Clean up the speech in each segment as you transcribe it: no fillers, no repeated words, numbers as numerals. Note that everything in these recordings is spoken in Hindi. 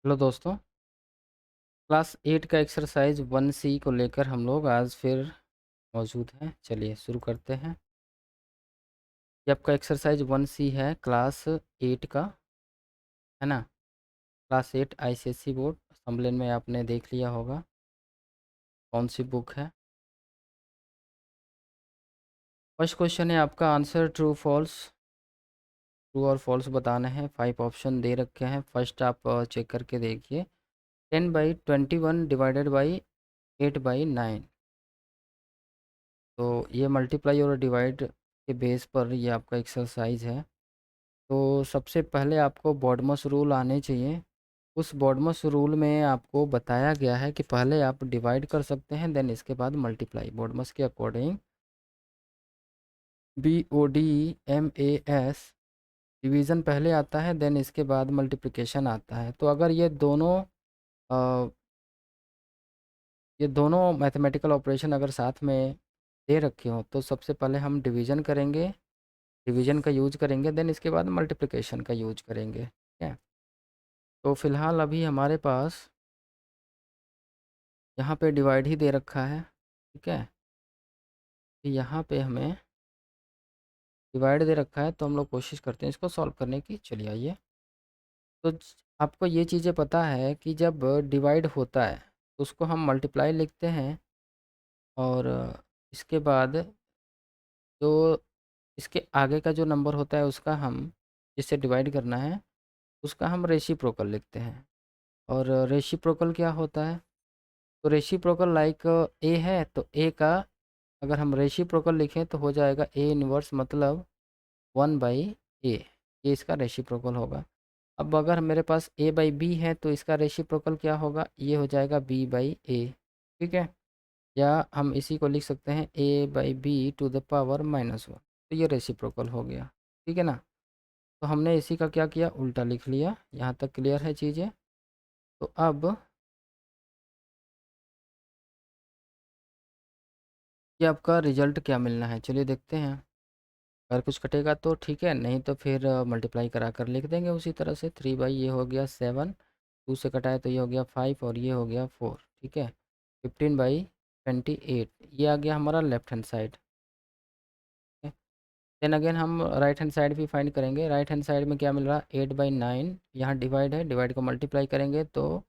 हेलो दोस्तों। क्लास 8 का एक्सरसाइज 1C को लेकर हम लोग आज फिर मौजूद हैं। चलिए शुरू करते हैं। ये आपका एक्सरसाइज 1C है क्लास 8 का, है ना। क्लास 8 आईसीएसई बोर्ड सम्मेलन में आपने देख लिया होगा कौन सी बुक है। फर्स्ट क्वेश्चन है आपका, आंसर ट्रू फॉल्स। ट्रू और फॉल्स बताना है। 5 ऑप्शन दे रखे हैं। फर्स्ट आप चेक करके देखिए। 10/21 डिवाइडेड बाई 8/9। तो ये मल्टीप्लाई और डिवाइड के बेस पर ये आपका एक्सरसाइज है। तो सबसे पहले आपको बॉडमस रूल आने चाहिए। उस बॉडमस रूल में आपको बताया गया है कि पहले आप डिवाइड कर सकते हैं, देन इसके बाद मल्टीप्लाई। बॉडमस के अकॉर्डिंग BODMAS डिवीज़न पहले आता है, देन इसके बाद मल्टीप्लिकेशन आता है। तो अगर अ, ये दोनों मैथमेटिकल ऑपरेशन अगर साथ में दे रखे हो तो सबसे पहले हम डिवीज़न करेंगे, डिवीज़न का यूज करेंगे, देन इसके बाद मल्टीप्लिकेशन का यूज करेंगे। ठीक है। तो फिलहाल अभी हमारे पास यहाँ पे डिवाइड ही दे रखा है। ठीक है। तो यहाँ पे हमें डिवाइड दे रखा है, तो हम लोग कोशिश करते हैं इसको सॉल्व करने की। चलिए आइए। तो आपको ये चीज़ें पता है कि जब डिवाइड होता है तो उसको हम मल्टीप्लाई लिखते हैं, और इसके बाद जो इसके आगे का जो नंबर होता है उसका हम, जिससे डिवाइड करना है, उसका हम रेसिप्रोकल लिखते हैं। और रेसिप्रोकल क्या होता है? तो रेसिप्रोकल लाइक ए है, तो ए का अगर हम रेसिप्रोकल लिखें तो हो जाएगा ए इनवर्स, मतलब 1/a। ये इसका रेसिप्रोकल होगा। अब अगर मेरे पास a/b है तो इसका रेसिप्रोकल क्या होगा? ये हो जाएगा b/a। ठीक है। या हम इसी को लिख सकते हैं a/b⁻⁻1। तो ये रेसिप्रोकल हो गया। ठीक है ना। तो हमने इसी का क्या किया, उल्टा लिख लिया। यहाँ तक क्लियर है चीज़ें। तो अब ये आपका रिजल्ट क्या मिलना है, चलिए देखते हैं। अगर कुछ कटेगा तो ठीक है, नहीं तो फिर मल्टीप्लाई करा कर लिख देंगे उसी तरह से। 3 ये हो गया 7, 2 से कटाए तो ये हो गया 5, और ये हो गया 4। ठीक है। 15/28 ये आ गया हमारा left hand side. Then again हम राइट हैंड साइड भी फाइंड करेंगे। राइट हैंड साइड में क्या मिल रहा है? 8/9। यहाँ डिवाइड है, डिवाइड को मल्टीप्लाई करेंगे तो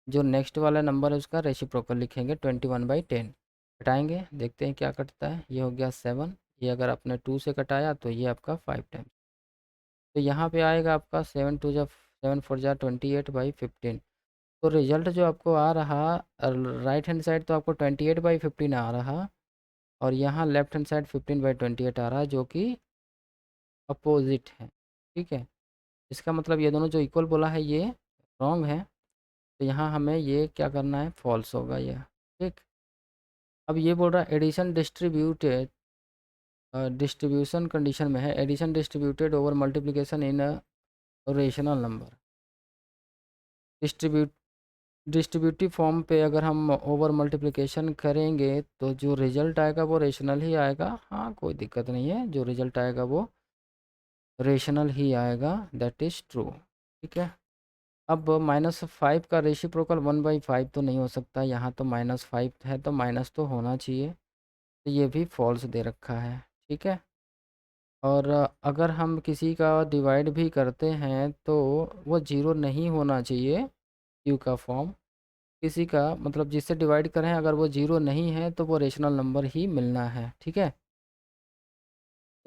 जो नेक्स्ट वाला नंबर है उसका रेसिप्रोकल लिखेंगे, 21/10। कटाएंगे, देखते हैं क्या कटता है। ये हो गया 7। ये अगर आपने 2 से कटाया तो ये आपका 5 टाइम्स। तो यहाँ पे आएगा आपका 7×2 = 7×4 = 28/15। तो रिजल्ट जो आपको आ रहा, राइट हैंड साइड तो आपको 28/15 आ रहा, और यहाँ लेफ्ट हैंड साइड 15/28 आ रहा, जो कि अपोजिट है। ठीक है। इसका मतलब ये दोनों जो इक्वल बोला है ये रॉन्ग है। तो यहाँ हमें ये क्या करना है, फॉल्स होगा यह। ठीक। अब ये बोल रहा है एडिशन डिस्ट्रीब्यूटेड, डिस्ट्रीब्यूशन कंडीशन में है, addition distributed over multiplication in a rational number. Distribute distributive form पे अगर हम ओवर मल्टीप्लिकेशन करेंगे तो जो रिजल्ट आएगा वो रेशनल ही आएगा। हाँ, कोई दिक्कत नहीं है, जो रिजल्ट आएगा वो रेशनल ही आएगा, दैट इज़ ट्रू। ठीक है। अब -5 का रेसिप्रोकल 1/5 तो नहीं हो सकता, यहाँ तो -5 है तो माइनस तो होना चाहिए। तो ये भी फॉल्स दे रखा है। ठीक है। और अगर हम किसी का डिवाइड भी करते हैं तो वो जीरो नहीं होना चाहिए। क्यू का फॉर्म किसी का मतलब जिससे डिवाइड करें, अगर वो जीरो नहीं है तो वो रेशनल नंबर ही मिलना है। ठीक है।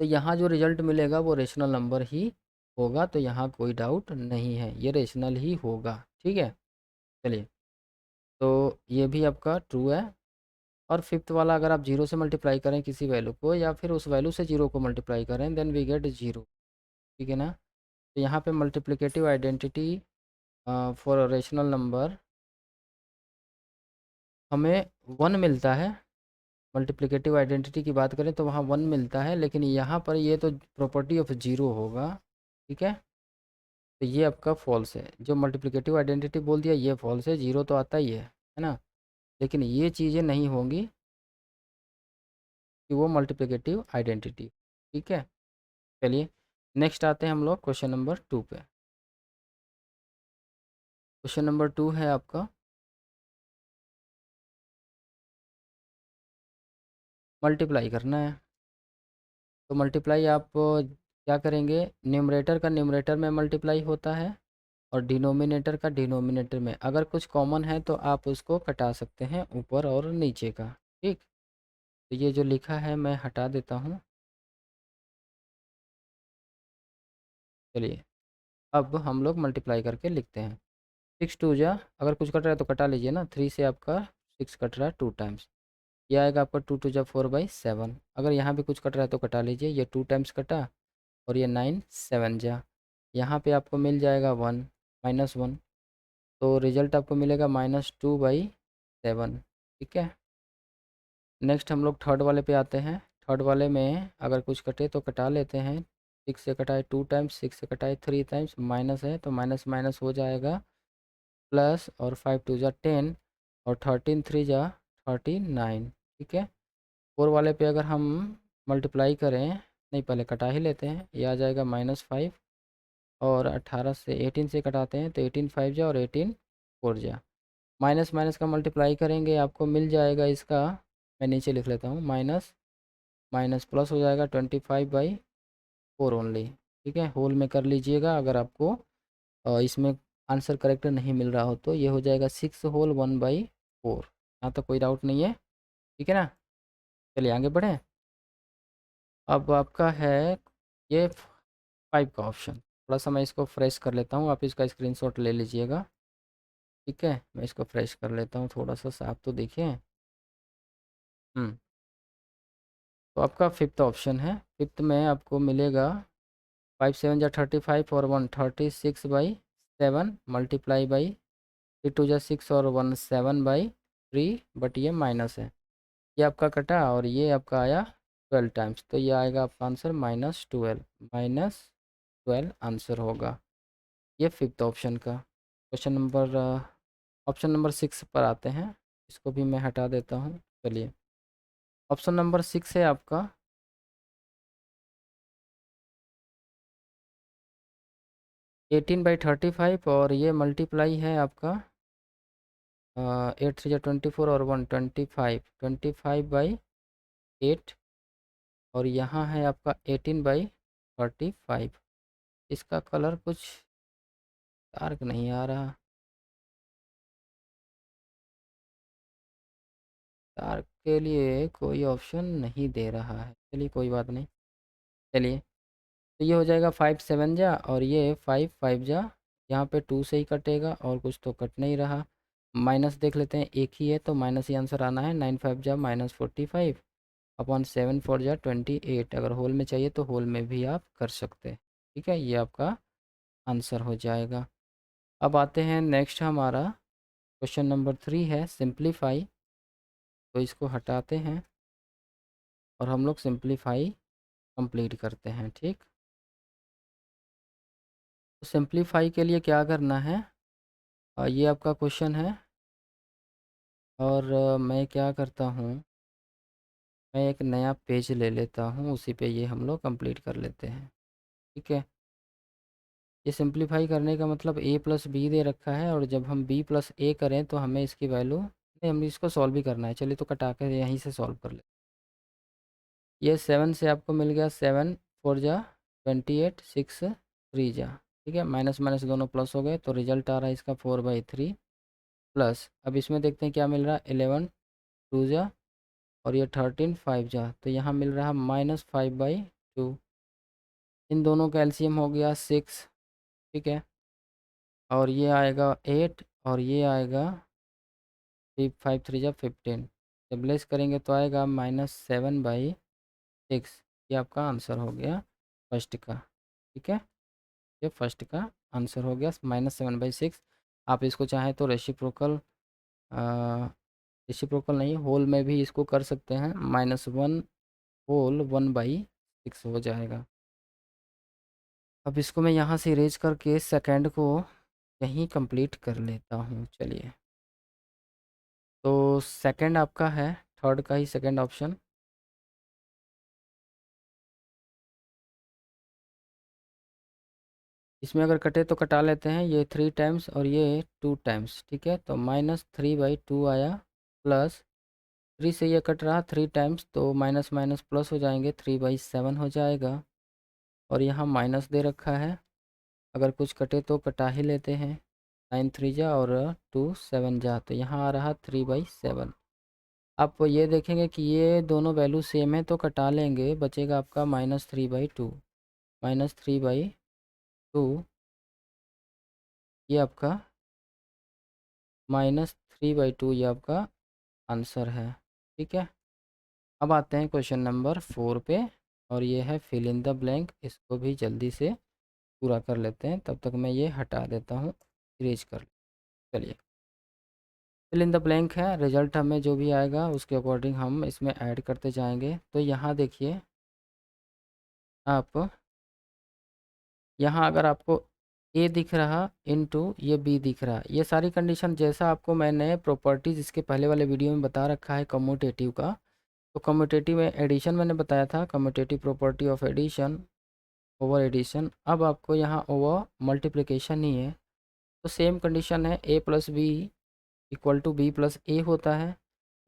तो यहाँ जो रिजल्ट मिलेगा वो रेशनल नंबर ही होगा, तो यहाँ कोई डाउट नहीं है, ये रेशनल ही होगा। ठीक है। चलिए। तो ये भी आपका ट्रू है। और फिफ्थ वाला, अगर आप जीरो से मल्टीप्लाई करें किसी वैल्यू को, या फिर उस वैल्यू से जीरो को मल्टीप्लाई करें, देन वी गेट जीरो। ठीक है ना। तो यहाँ पे multiplicative identity for rational number हमें 1 मिलता है। मल्टीप्लिकेटिव आइडेंटिटी की बात करें तो वहाँ 1 मिलता है, लेकिन यहाँ पर ये तो प्रॉपर्टी ऑफ जीरो होगा। ठीक है। तो ये आपका फॉल्स है। जो मल्टीप्लिकेटिव आइडेंटिटी बोल दिया ये फॉल्स है, जीरो तो आता ही है ना। लेकिन ये चीज़ें नहीं होंगी कि वो मल्टीप्लिकेटिव आइडेंटिटी। ठीक है। चलिए नेक्स्ट आते हैं हम लोग क्वेश्चन नंबर 2 पे। क्वेश्चन नंबर 2 है आपका, मल्टीप्लाई करना है। तो मल्टीप्लाई आप क्या करेंगे, न्यूमरेटर का न्यूमरेटर में मल्टीप्लाई होता है और डिनोमिनेटर का डिनोमिनेटर में। अगर कुछ कॉमन है तो आप उसको कटा सकते हैं ऊपर और नीचे का। ठीक, तो ये जो लिखा है मैं हटा देता हूँ। चलिए अब हम लोग मल्टीप्लाई करके लिखते हैं। 6 टू जा, अगर कुछ कट रहा है तो कटा लीजिए ना, 3 से आपका 6 कट रहा है 2 टाइम्स। ये आएगा आपका 2 टू जा 4/7। अगर यहाँ भी कुछ कट रहा है तो कटा लीजिए, ये 2 टाइम्स कटा और ये 9 7 जा। यहाँ पे आपको मिल जाएगा 1 -1, तो रिजल्ट आपको मिलेगा -2/7। ठीक है, नेक्स्ट हम लोग थर्ड वाले पे आते हैं। थर्ड वाले में अगर कुछ कटे तो कटा लेते हैं। 6 से कटाए 2 टाइम्स, 6 से कटाए 3 टाइम्स, माइनस है तो माइनस माइनस हो जाएगा प्लस, और 5 टू जा 10 और 13 3 जा 39। ठीक है, फोर वाले पे अगर हम मल्टीप्लाई करें, नहीं पहले कटा ही लेते हैं, ये आ जाएगा -5, और 18 से 18 से कटाते हैं तो 18 5 जा और 18 4 जा। माइनस माइनस का मल्टीप्लाई करेंगे आपको मिल जाएगा इसका, मैं नीचे लिख लेता हूँ, माइनस माइनस प्लस हो जाएगा 25/4 ओनली। ठीक है, होल में कर लीजिएगा अगर आपको इसमें आंसर करेक्ट नहीं मिल रहा हो तो। ये हो जाएगा 6 होल 1/4। यहाँ तक कोई डाउट नहीं है, ठीक है ना। चलिए आगे बढ़ें। अब आपका है ये 5 का ऑप्शन। थोड़ा सा मैं इसको फ्रेश कर लेता हूँ, आप इसका स्क्रीनशॉट ले लीजिएगा। ठीक है, मैं इसको फ्रेश कर लेता हूँ थोड़ा सा, साफ तो देखिए। तो आपका फिफ्थ ऑप्शन है। फिफ्थ में आपको मिलेगा 5 7 जा 35 और 1 36/7 मल्टीप्लाई बाई 3 2 जा 6 और 1 7/3, बट ये माइनस है। ये आपका कटा और ये आपका आया 12 टाइम्स, तो ये आएगा आपका आंसर -12 आंसर होगा ये फिफ्थ ऑप्शन का। क्वेश्चन नंबर ऑप्शन नंबर 6 पर आते हैं, इसको भी मैं हटा देता हूँ। चलिए, ऑप्शन नंबर 6 है आपका 18/35, और ये मल्टीप्लाई है आपका 8 3 24 और 1 25/8, और यहाँ है आपका 18/35। इसका कलर कुछ डार्क नहीं आ रहा, डार्क के लिए कोई ऑप्शन नहीं दे रहा है। चलिए कोई बात नहीं। चलिए, तो ये हो जाएगा 5 7 जा और ये 5 5 जा। यहाँ पे 2 से ही कटेगा और कुछ तो कट नहीं रहा। माइनस देख लेते हैं, एक ही है तो माइनस ही आंसर आना है। 9 5 जा -45 अपॉन 7 4 जा 28। अगर होल में चाहिए तो होल में भी आप कर सकते हैं। ठीक है, ये आपका आंसर हो जाएगा। अब आते हैं नेक्स्ट, हमारा क्वेश्चन नंबर 3 है सिंप्लीफाई। तो इसको हटाते हैं और हम लोग सिंप्लीफाई कंप्लीट करते हैं। ठीक, तो सिंप्लीफाई के लिए क्या करना है, ये आपका क्वेश्चन है, और मैं क्या करता हूँ, मैं एक नया पेज ले लेता हूँ, उसी पे ये हम लोग कंप्लीट कर लेते हैं। ठीक है, ये सिंप्लीफाई करने का मतलब a प्लस बी दे रखा है, और जब हम b प्लस ए करें तो हमें इसकी वैल्यू नहीं, हमें इसको सॉल्व भी करना है। चलिए तो कटा कर यहीं से सॉल्व कर ले। ये 7 से आपको मिल गया 7 4 जा 28 6 3 जा। ठीक है, माइनस माइनस दोनों प्लस हो गए तो रिजल्ट आ रहा है इसका 4/3 प्लस। अब इसमें देखते हैं क्या मिल रहा है, 11 2 जा और ये 13 5 जा, तो यहाँ मिल रहा है -5/2। इन दोनों का एलसीएम हो गया 6। ठीक है, और ये आएगा 8 और ये आएगा 5 3 जा 15। जब लेस करेंगे तो आएगा -7/6। ये आपका आंसर हो गया फर्स्ट का। ठीक है, ये फर्स्ट का आंसर हो गया -7/6। आप इसको चाहें तो रेसिप्रोकल नहीं, होल में भी इसको कर सकते हैं, -1 होल 1/6 हो जाएगा। अब इसको मैं यहाँ से इरेज करके सेकंड को यहीं कंप्लीट कर लेता हूँ। चलिए, तो सेकंड आपका है थर्ड का ही सेकंड ऑप्शन। इसमें अगर कटे तो कटा लेते हैं, ये 3 टाइम्स और ये 2 टाइम्स, ठीक है। तो -3/2 आया, प्लस 3 से ये कट रहा 3 टाइम्स, तो माइनस माइनस प्लस हो जाएंगे, 3/7 हो जाएगा। और यहाँ माइनस दे रखा है, अगर कुछ कटे तो कटा ही लेते हैं, 9 3 जा और 2 7 जा, तो यहाँ आ रहा 3/7। आप ये देखेंगे कि ये दोनों वैल्यू सेम है तो कटा लेंगे, बचेगा आपका -3/2। -3/2 ये आपका -3/2 ये आपका आंसर है, ठीक है। अब आते हैं क्वेश्चन नंबर 4 पे, और ये है फिल इन द ब्लैंक। इसको भी जल्दी से पूरा कर लेते हैं, तब तक मैं ये हटा देता हूँ, इरेज कर। चलिए, फिल इन द ब्लैंक है, रिजल्ट हमें जो भी आएगा उसके अकॉर्डिंग हम इसमें ऐड करते जाएंगे। तो यहाँ देखिए आप, यहाँ अगर आपको ए दिख रहा इनटू ये बी दिख रहा, ये सारी कंडीशन जैसा आपको मैंने प्रॉपर्टीज़ इसके पहले वाले वीडियो में बता रखा है कम्यूटेटिव का। तो कम्यूटेटिव में एडिशन मैंने बताया था, commutative property of addition over addition. अब आपको यहाँ ओवर मल्टीप्लिकेशन ही है, तो सेम कंडीशन है, A plus B equal to B plus A होता है।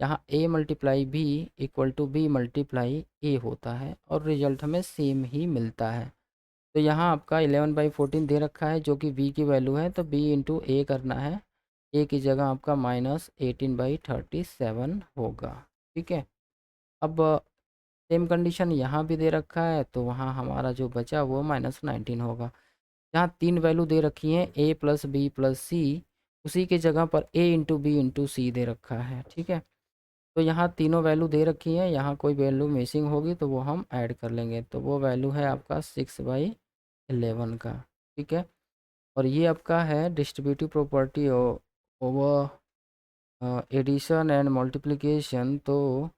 यहाँ A multiply B equal to B multiply A होता है, और रिजल्ट हमें सेम ही मिलता है। तो यहाँ आपका 11/14 दे रखा है जो कि b की वैल्यू है, तो b इंटू ए करना है, a की जगह आपका -18/37 होगा, ठीक है। अब सेम कंडीशन यहाँ भी दे रखा है, तो वहाँ हमारा जो बचा वो -19 होगा। यहाँ 3 वैल्यू दे रखी हैं, a प्लस बी प्लस सी, उसी के जगह पर a इंटू बी इंटू सी दे रखा है, ठीक है। तो यहाँ तीनों वैल्यू दे रखी हैं, यहाँ कोई वैल्यू मिसिंग होगी तो वो हम ऐड कर लेंगे, तो वो वैल्यू है आपका 6/11 का, ठीक है। और ये आपका है distributive property over addition and multiplication. तो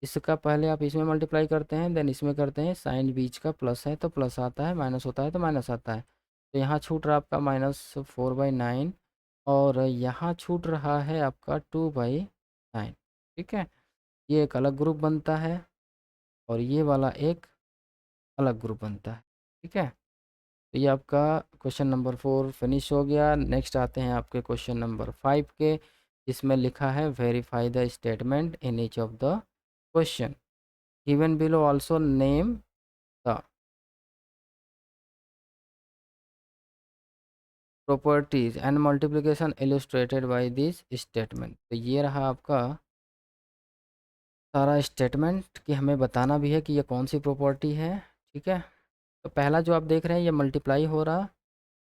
इसका पहले आप इसमें मल्टीप्लाई करते हैं, देन इसमें करते हैं, साइन बीच का प्लस है तो प्लस आता है, माइनस होता है तो माइनस आता है। तो यहाँ छूट रहा आपका -4/9, और यहाँ छूट रहा है आपका 2/9, ठीक है। ये एक अलग ग्रुप बनता है, और ये वाला एक अलग ग्रुप बनता है, ठीक है। तो ये आपका क्वेश्चन नंबर 4 फिनिश हो गया। नेक्स्ट आते हैं आपके क्वेश्चन नंबर 5 के, जिसमें लिखा है verify the statement in each of the question given below, also name the properties and multiplication illustrated by this statement. तो ये रहा आपका सारा स्टेटमेंट, कि हमें बताना भी है कि ये कौन सी प्रॉपर्टी है, ठीक है। तो पहला जो आप देख रहे हैं ये मल्टीप्लाई हो रहा,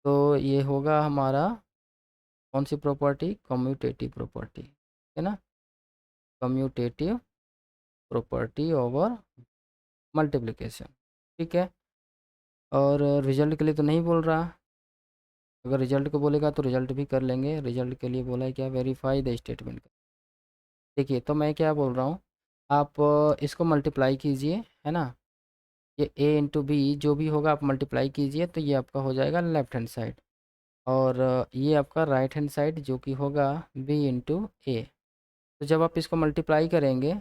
तो ये होगा हमारा कौन सी प्रॉपर्टी, कम्यूटेटिव प्रॉपर्टी, है ना, कम्यूटेटिव प्रॉपर्टी ओवर मल्टीप्लिकेशन, ठीक है। और रिजल्ट के लिए तो नहीं बोल रहा, अगर रिजल्ट को बोलेगा तो रिजल्ट भी कर लेंगे। रिजल्ट के लिए बोला है क्या, वेरीफाई द स्टेटमेंट। देखिए, तो मैं क्या बोल रहा हूँ, आप इसको मल्टीप्लाई कीजिए, है ना, ये a इंटू बी जो भी होगा आप मल्टीप्लाई कीजिए, तो ये आपका हो जाएगा लेफ्ट हैंड साइड, और ये आपका राइट हैंड साइड जो कि होगा b इंटू ए। तो जब आप इसको मल्टीप्लाई करेंगे,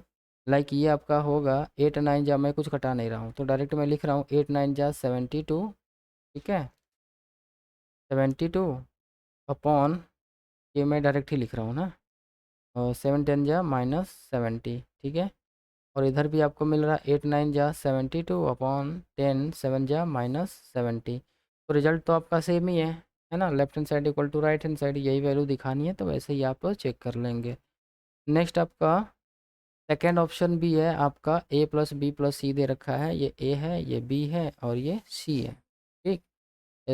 लाइक ये आपका होगा 8 9 जा, मैं कुछ घटा नहीं रहा हूँ तो डायरेक्ट मैं लिख रहा हूँ 8 9 जा 72, ठीक है, 72 अपॉन, ये मैं डायरेक्ट ही लिख रहा हूँ ना, और 7 10 जा -70, ठीक है। और इधर भी आपको मिल रहा है 8 9 जा 72 अपॉन 10 7 जा -70। तो रिजल्ट तो आपका सेम ही है ना, left hand side equal to right hand side, यही वैल्यू दिखानी है, तो वैसे ही आप चेक कर लेंगे। नेक्स्ट आपका सेकेंड ऑप्शन भी है, आपका a प्लस बी प्लस सी दे रखा है, ये a है, ये b है, और ये c है, ठीक।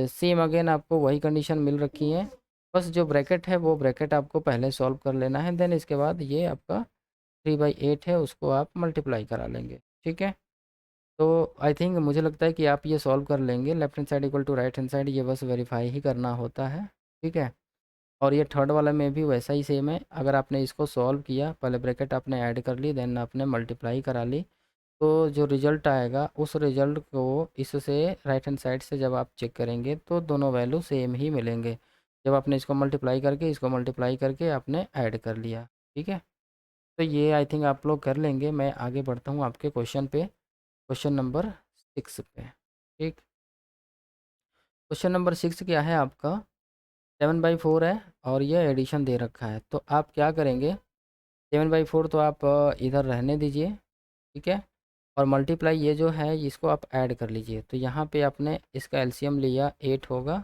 सेम अगेन आपको वही कंडीशन मिल रखी है, बस जो ब्रैकेट है वो ब्रैकेट आपको पहले सॉल्व कर लेना है, देन इसके बाद ये आपका 3/8 है, उसको आप मल्टीप्लाई करा लेंगे, ठीक है। तो आई थिंक मुझे लगता है कि आप ये सॉल्व कर लेंगे, left hand side equal to right hand side, ये बस वेरीफाई ही करना होता है, ठीक है। और ये थर्ड वाला में भी वैसा ही सेम है, अगर आपने इसको सॉल्व किया, पहले ब्रैकेट आपने ऐड कर ली, देन आपने मल्टीप्लाई करा ली, तो जो रिज़ल्ट आएगा उस रिज़ल्ट को इससे राइट हैंड साइड से जब आप चेक करेंगे तो दोनों वैल्यू सेम ही मिलेंगे, जब आपने इसको मल्टीप्लाई करके इसको मल्टीप्लाई करके आपने ऐड कर लिया, ठीक है। तो ये आई थिंक आप लोग कर लेंगे। मैं आगे बढ़ता हूँ आपके क्वेश्चन पे, क्वेश्चन नंबर 6 पे, ठीक। क्वेश्चन नंबर 6 क्या है आपका, 7/4 है और ये एडिशन दे रखा है, तो आप क्या करेंगे, 7/4 तो आप इधर रहने दीजिए, ठीक है, और मल्टीप्लाई ये जो है इसको आप ऐड कर लीजिए। तो यहाँ पे आपने इसका एलसीएम लिया 8 होगा,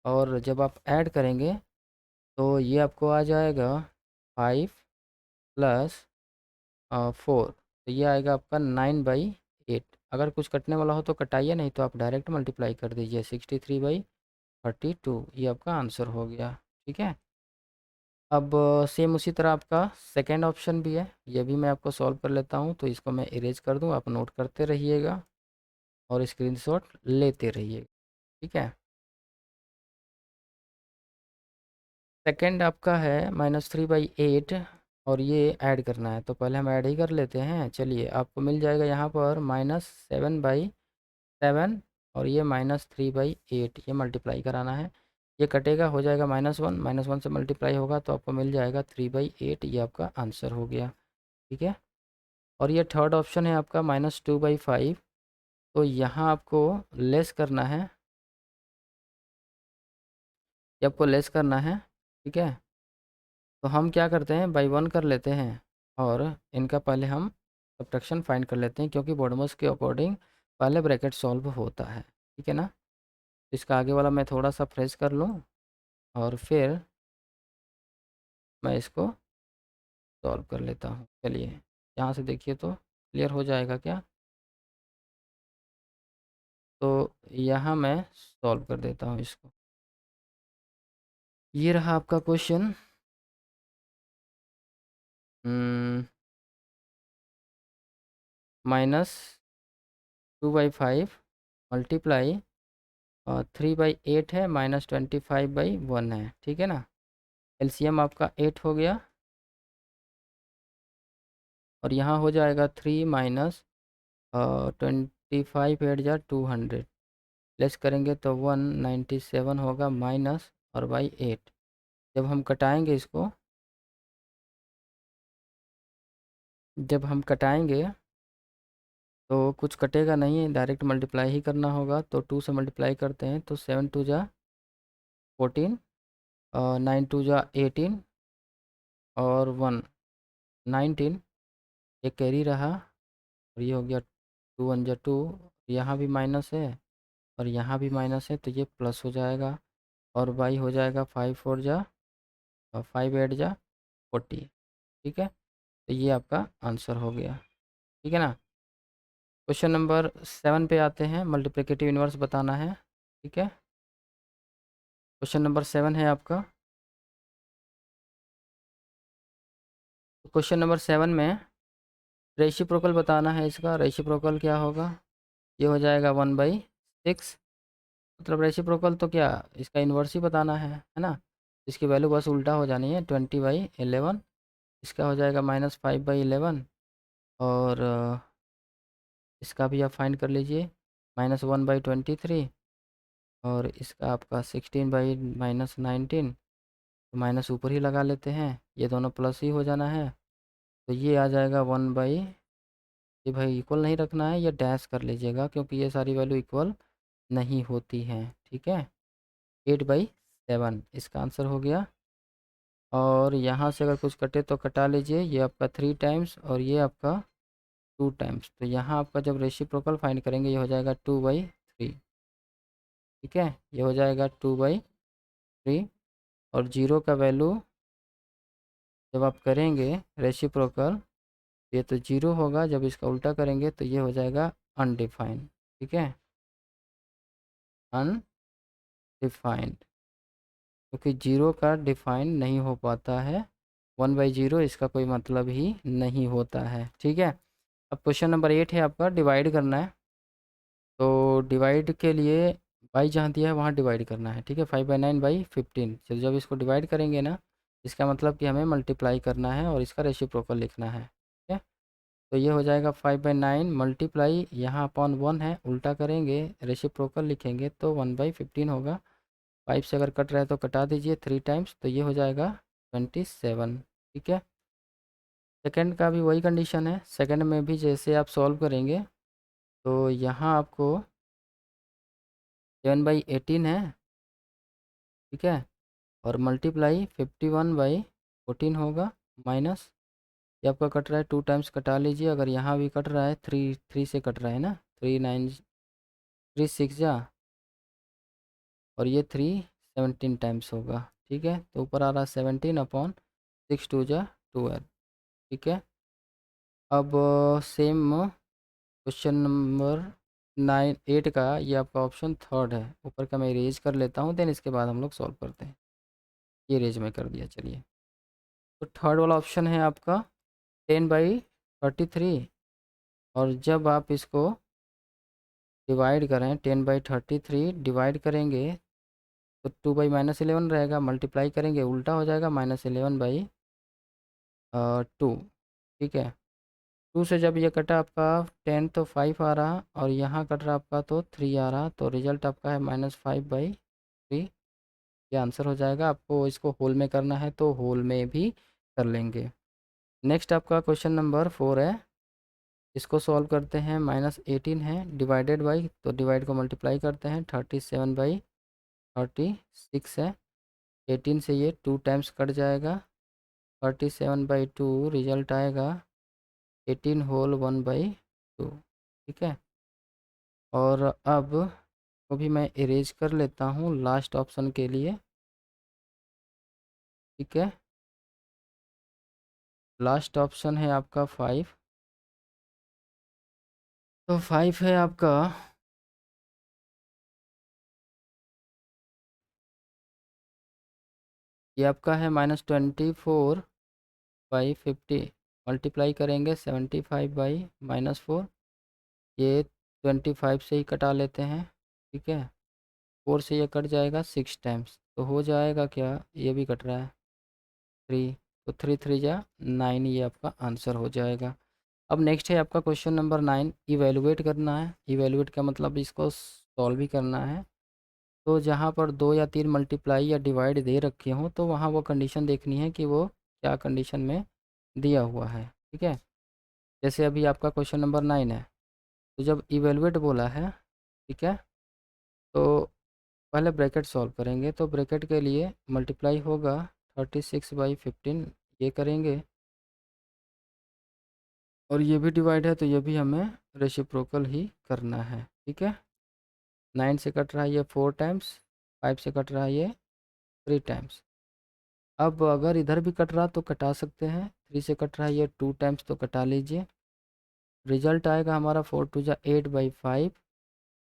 और जब आप ऐड करेंगे तो ये आपको आ जाएगा 5 प्लस 4, तो ये आएगा आपका 9/8। अगर कुछ कटने वाला हो तो कटाइए, नहीं तो आप डायरेक्ट मल्टीप्लाई कर दीजिए, 63/32, ये आपका आंसर हो गया। ठीक है, अब सेम उसी तरह आपका सेकेंड ऑप्शन भी है, ये भी मैं आपको सॉल्व कर लेता हूँ, तो इसको मैं इरेज कर दूँ, आप नोट करते रहिएगा और स्क्रीनशॉट लेते रहिएगा। ठीक है, सेकेंड आपका है -3/8 और ये ऐड करना है, तो पहले हम ऐड ही कर लेते हैं। चलिए, आपको मिल जाएगा यहाँ पर -7/7 और ये -3/8, ये मल्टीप्लाई कराना है, ये कटेगा, हो जाएगा -1, -1 से मल्टीप्लाई होगा तो आपको मिल जाएगा 3/8, ये आपका आंसर हो गया। ठीक है, और ये थर्ड ऑप्शन है आपका -2/5, तो यहाँ आपको लेस करना है, ये आपको लेस करना है। ठीक है, तो हम क्या करते हैं, बाई 1 कर लेते हैं और इनका पहले हम सब्ट्रैक्शन फाइंड कर लेते हैं, क्योंकि बॉडमस के अकॉर्डिंग पहले ब्रैकेट सॉल्व होता है। ठीक है ना, इसका आगे वाला मैं थोड़ा सा फ्रेश कर लूँ और फिर मैं इसको सॉल्व कर लेता हूँ। चलिए, यहाँ से देखिए तो क्लियर हो जाएगा क्या, तो यहाँ मैं सॉल्व कर देता हूँ इसको। ये रहा आपका क्वेश्चन, -2/5 मल्टीप्लाई 3/8 है, -25/1 है। ठीक है ना, एलसीएम आपका 8 हो गया, और यहाँ हो जाएगा 3 माइनस 25 8 जा 200, लेस करेंगे तो 197 होगा, माइनस और बाई 8। जब हम कटाएंगे इसको, जब हम कटाएंगे तो कुछ कटेगा नहीं, डायरेक्ट मल्टीप्लाई ही करना होगा, तो 2 से मल्टीप्लाई करते हैं तो 7 2 जा 14, 9 2 जा 18 और 1 19, ये कैरी रहा, और ये हो गया 2 1 जा 2, यहाँ भी माइनस है और यहाँ भी माइनस है, तो ये प्लस हो जाएगा, और बाई हो जाएगा 5 8 जा 40। ठीक है, तो ये आपका आंसर हो गया। ठीक है ना, क्वेश्चन नंबर 7 पे आते हैं, मल्टीप्लिकेटिव इन्वर्स बताना है। ठीक है, क्वेश्चन नंबर 7 है आपका, क्वेश्चन नंबर 7 में रेसिप्रोकल बताना है, इसका रेसिप्रोकल क्या होगा, ये हो जाएगा 1/6, मतलब रेसिप्रोकल तो क्या, इसका इन्वर्स ही बताना है ना, इसकी वैल्यू बस उल्टा हो जानी है, 20/11, इसका हो जाएगा -5/11, और इसका भी आप फाइंड कर लीजिए, -1/23, और इसका आपका 16/-19, तो माइनस ऊपर ही लगा लेते हैं, ये दोनों प्लस ही हो जाना है, तो ये आ जाएगा 1/, ये भाई इक्वल नहीं रखना है, ये डैश कर लीजिएगा, क्योंकि ये सारी वैल्यू इक्वल नहीं होती हैं। ठीक है, 8/7 इसका आंसर हो गया, और यहाँ से अगर कुछ कटे तो कटा लीजिए, ये आपका 3 टाइम्स और ये आपका 2 टाइम्स, तो यहाँ आपका जब रेसिप्रोकल फाइंड करेंगे ये हो जाएगा 2/3। ठीक है, ये हो जाएगा 2/3, और जीरो का वैल्यू जब आप करेंगे रेसिप्रोकल, ये तो जीरो होगा, जब इसका उल्टा करेंगे तो ये हो जाएगा अनडिफाइंड। ठीक है, अनडिफाइंड, क्योंकि जीरो का डिफाइन नहीं हो पाता है, 1/0 इसका कोई मतलब ही नहीं होता है। ठीक है, अब क्वेश्चन नंबर 8 है आपका, डिवाइड करना है, तो डिवाइड के लिए बाई जहाँ दिया है वहाँ डिवाइड करना है। ठीक है, 5/9/15, तो जब इसको डिवाइड करेंगे ना, इसका मतलब कि हमें मल्टीप्लाई करना है और इसका रेसिप्रोकल लिखना है। ठीक है, तो ये हो जाएगा 5/9 मल्टीप्लाई, यहाँ अपॉन 1 है, उल्टा करेंगे रेसिप्रोकल लिखेंगे तो 1/15 होगा, 5 से अगर कट रहा है तो कटा दीजिए 3 टाइम्स, तो ये हो जाएगा 27। ठीक है, सेकंड का भी वही कंडीशन है, सेकंड में भी जैसे आप सॉल्व करेंगे, तो यहाँ आपको 7/18 है, ठीक है, और मल्टीप्लाई 51/14 होगा, माइनस ये आपका कट रहा है 2 टाइम्स कटा लीजिए, अगर यहाँ भी कट रहा है 3 से कट रहा है ना, 3 जा, और ये 3 17 टाइम्स होगा, ठीक है, तो ऊपर आ रहा 17/6 2 जा 12, ठीक है। अब सेम क्वेश्चन नंबर 8 का ये आपका ऑप्शन थर्ड है, ऊपर का मैं इरेज कर लेता हूँ, देन इसके बाद हम लोग सॉल्व करते हैं। ये इरेज में कर दिया, चलिए। तो थर्ड वाला ऑप्शन है आपका 10/33, और जब आप इसको डिवाइड करें 10/33 डिवाइड करेंगे तो 2/-11 रहेगा, मल्टीप्लाई करेंगे उल्टा हो जाएगा, -11/2, ठीक है। 2 से जब ये कटा आपका 10 तो 5 आ रहा, और यहाँ कट रहा आपका तो 3 आ रहा, तो रिजल्ट आपका है -5/3, ये आंसर हो जाएगा। आपको इसको होल में करना है तो होल में भी कर लेंगे। नेक्स्ट आपका क्वेश्चन नंबर 4 है, इसको सॉल्व करते हैं। -18 है, डिवाइडेड बाई, तो डिवाइड को मल्टीप्लाई करते हैं, 37/36 है, 18 से ये 2 टाइम्स कट जाएगा, 37/2 रिजल्ट आएगा 18 होल 1/2, ठीक है। और अब को भी मैं इरेज कर लेता हूँ लास्ट ऑप्शन के लिए, ठीक है। लास्ट ऑप्शन है आपका 5, तो 5 है आपका, ये आपका है -24/50, मल्टीप्लाई करेंगे 75/-4, ये 25 से ही कटा लेते हैं, ठीक है, 4 से ये कट जाएगा 6 टाइम्स, तो हो जाएगा क्या, ये भी कट रहा है 3, तो 3 जा 9, ये आपका आंसर हो जाएगा। अब नेक्स्ट है आपका क्वेश्चन नंबर 9, इवेलुएट करना है। इवेलुएट का मतलब इसको सॉल्व भी करना है, तो जहाँ पर 2 या 3 मल्टीप्लाई या डिवाइड दे रखे हों तो वहाँ वो कंडीशन देखनी है कि वो क्या कंडीशन में दिया हुआ है, ठीक है। जैसे अभी आपका क्वेश्चन नंबर 9 है, तो जब इवेलुएट बोला है, ठीक है, तो पहले ब्रैकेट सॉल्व करेंगे, तो ब्रैकेट के लिए मल्टीप्लाई होगा 36/15, ये करेंगे, और ये भी डिवाइड है तो ये भी हमें रेसिप्रोकल ही करना है, ठीक है। 9 से कट रहा है ये 4 टाइम्स, 5 से कट रहा है ये 3 टाइम्स। अब अगर इधर भी कट रहा तो कटा सकते हैं, 3 से कट रहा है ये 2 टाइम्स, तो कटा लीजिए, रिजल्ट आएगा हमारा 4 2 जा 8/5,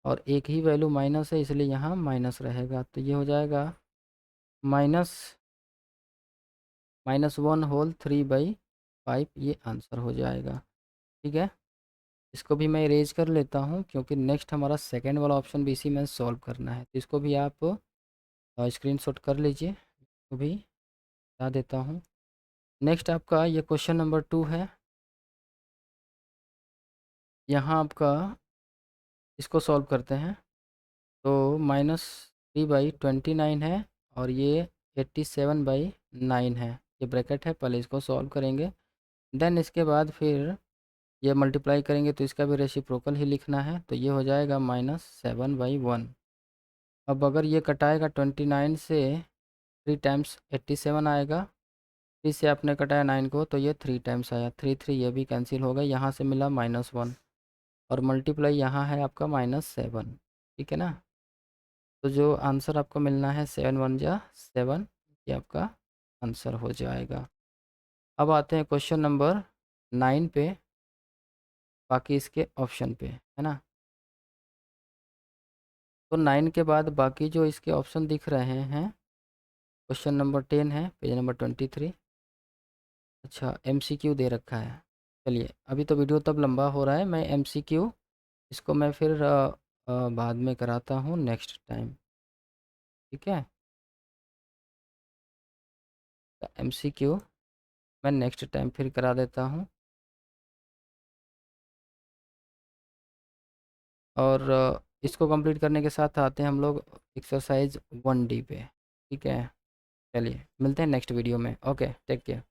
और एक ही वैल्यू माइनस है इसलिए यहाँ माइनस रहेगा, तो ये हो जाएगा -1 होल 3/5, ये आंसर हो जाएगा, ठीक है। इसको भी मैं इरेज कर लेता हूँ क्योंकि नेक्स्ट हमारा सेकंड वाला ऑप्शन भी इसी में सॉल्व करना है, तो इसको भी आप स्क्रीनशॉट कर लीजिए, तो भी बता देता हूँ। नेक्स्ट आपका ये क्वेश्चन नंबर 2 है, यहाँ आपका इसको सॉल्व करते हैं, तो -3/29 है, और ये 87/9 है, ये ब्रैकेट है, पहले इसको सॉल्व करेंगे, देन इसके बाद फिर ये मल्टीप्लाई करेंगे तो इसका भी रेसिप्रोकल ही लिखना है, तो ये हो जाएगा -7/1। अब अगर ये कटाएगा 29 से 3 टाइम्स 87 आएगा, 3 से आपने कटाया 9 को तो ये 3 टाइम्स आया, 3 ये भी कैंसिल हो गया, यहाँ से मिला -1, और मल्टीप्लाई यहाँ है आपका -7, ठीक है ना। तो जो आंसर आपको मिलना है 7 1 जा 7, ये आपका आंसर हो जाएगा। अब आते हैं क्वेश्चन नंबर 9 पे, बाकी इसके ऑप्शन पे, है ना। तो 9 के बाद बाकी जो इसके ऑप्शन दिख रहे हैं, क्वेश्चन नंबर 10 है, पेज नंबर 23। अच्छा, एमसीक्यू दे रखा है, चलिए अभी तो वीडियो तब लंबा हो रहा है, मैं एमसीक्यू इसको मैं फिर बाद में कराता हूँ नेक्स्ट टाइम, ठीक है। एमसीक्यू मैं नेक्स्ट टाइम फिर करा देता हूँ, और इसको कंप्लीट करने के साथ आते हैं हम लोग एक्सरसाइज 1D पे, ठीक है। चलिए मिलते हैं नेक्स्ट वीडियो में, ओके, टेक केयर।